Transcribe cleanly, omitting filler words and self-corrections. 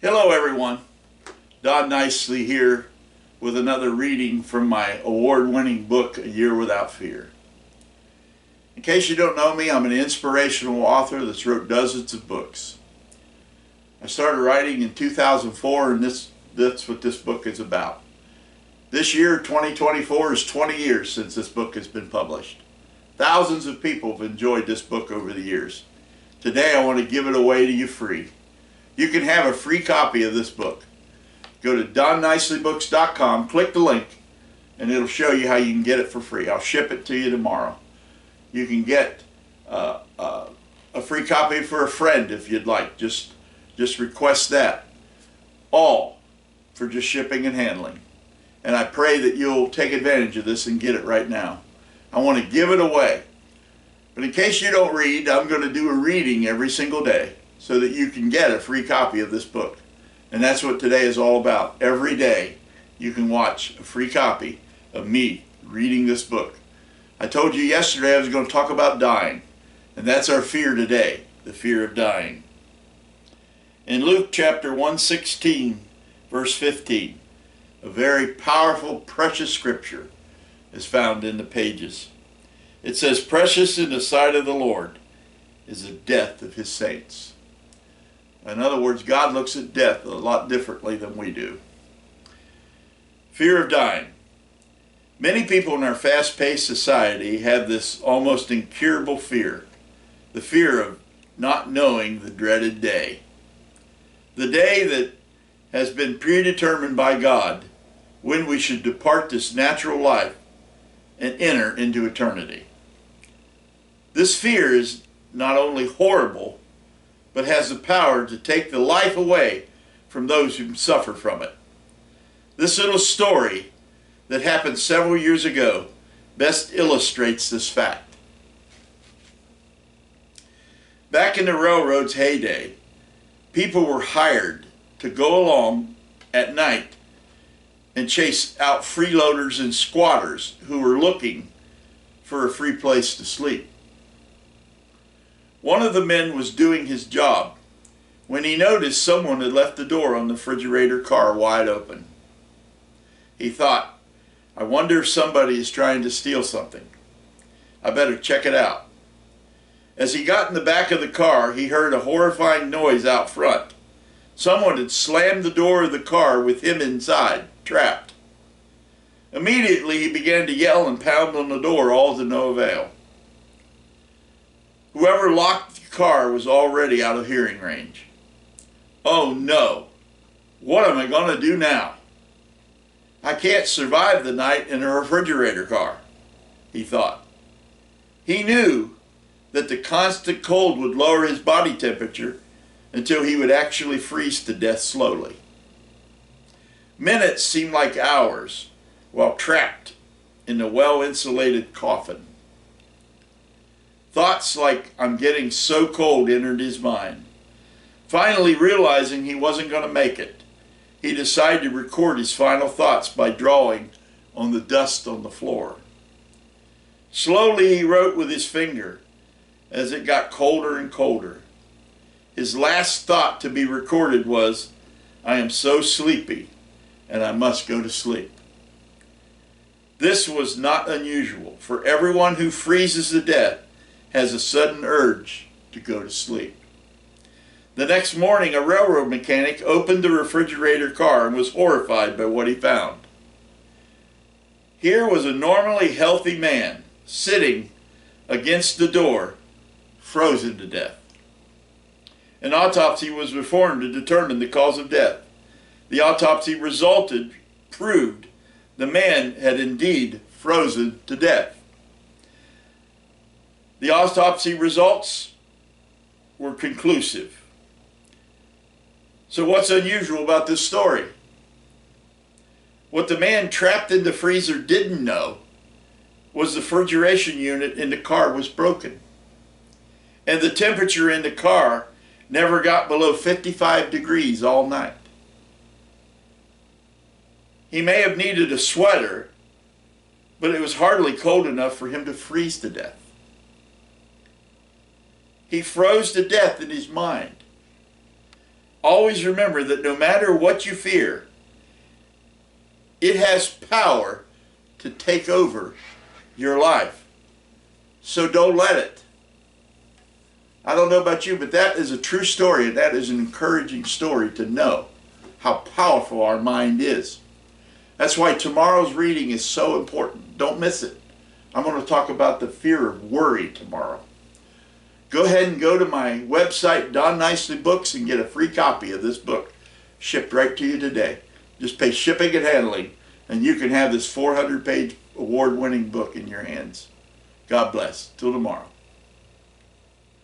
Hello everyone, Don Nicely here with another reading from my award-winning book, A Year Without Fear. In case you don't know me, I'm an inspirational author that's wrote dozens of books. I started writing in 2004 and that's what this book is about. This year, 2024, is 20 years since this book has been published. Thousands of people have enjoyed this book over the years. Today I want to give it away to you free. You can have a free copy of this book. Go to donnicelybooks.com, click the link, and it'll show you how you can get it for free. I'll ship it to you tomorrow. You can get a free copy for a friend if you'd like. Just request that. All for just shipping and handling. And I pray that you'll take advantage of this and get it right now. I want to give it away. But in case you don't read, I'm going to do a reading every single day, so that you can get a free copy of this book. And that's what today is all about. Every day you can watch a free copy of me reading this book. I told you yesterday I was going to talk about dying, and that's our fear today, the fear of dying. In Luke chapter 116, verse 15, a very powerful, precious scripture is found in the pages. It says, "Precious in the sight of the Lord is the death of his saints." In other words, God looks at death a lot differently than we do. Fear of dying. Many people in our fast-paced society have this almost incurable fear. The fear of not knowing the dreaded day. The day that has been predetermined by God when we should depart this natural life and enter into eternity. This fear is not only horrible, but has the power to take the life away from those who suffer from it. This little story that happened several years ago best illustrates this fact. Back in the railroad's heyday, people were hired to go along at night and chase out freeloaders and squatters who were looking for a free place to sleep. One of the men was doing his job when he noticed someone had left the door on the refrigerator car wide open. He thought, "I wonder if somebody is trying to steal something. I better check it out." As he got in the back of the car, he heard a horrifying noise out front. Someone had slammed the door of the car with him inside, trapped. Immediately he began to yell and pound on the door, all to no avail. Whoever locked the car was already out of hearing range. "Oh no, what am I going to do now? I can't survive the night in a refrigerator car," he thought. He knew that the constant cold would lower his body temperature until he would actually freeze to death slowly. Minutes seemed like hours while trapped in the well-insulated coffin. Thoughts like, "I'm getting so cold," entered his mind. Finally realizing he wasn't going to make it, he decided to record his final thoughts by drawing on the dust on the floor. Slowly he wrote with his finger as it got colder and colder. His last thought to be recorded was, "I am so sleepy and I must go to sleep." This was not unusual, for everyone who freezes to death has a sudden urge to go to sleep. The next morning, a railroad mechanic opened the refrigerator car and was horrified by what he found. Here was a normally healthy man sitting against the door, frozen to death. An autopsy was performed to determine the cause of death. The autopsy proved the man had indeed frozen to death. The autopsy results were conclusive. So what's unusual about this story? What the man trapped in the freezer didn't know was the refrigeration unit in the car was broken. And the temperature in the car never got below 55 degrees all night. He may have needed a sweater, but it was hardly cold enough for him to freeze to death. He froze to death in his mind. Always remember that no matter what you fear, it has power to take over your life. So don't let it. I don't know about you, but that is a true story, and that is an encouraging story to know how powerful our mind is. That's why tomorrow's reading is so important. Don't miss it. I'm going to talk about the fear of worry tomorrow. Go ahead and go to my website, Don Nicely Books, and get a free copy of this book shipped right to you today. Just pay shipping and handling, and you can have this 400-page award-winning book in your hands. God bless. Till tomorrow.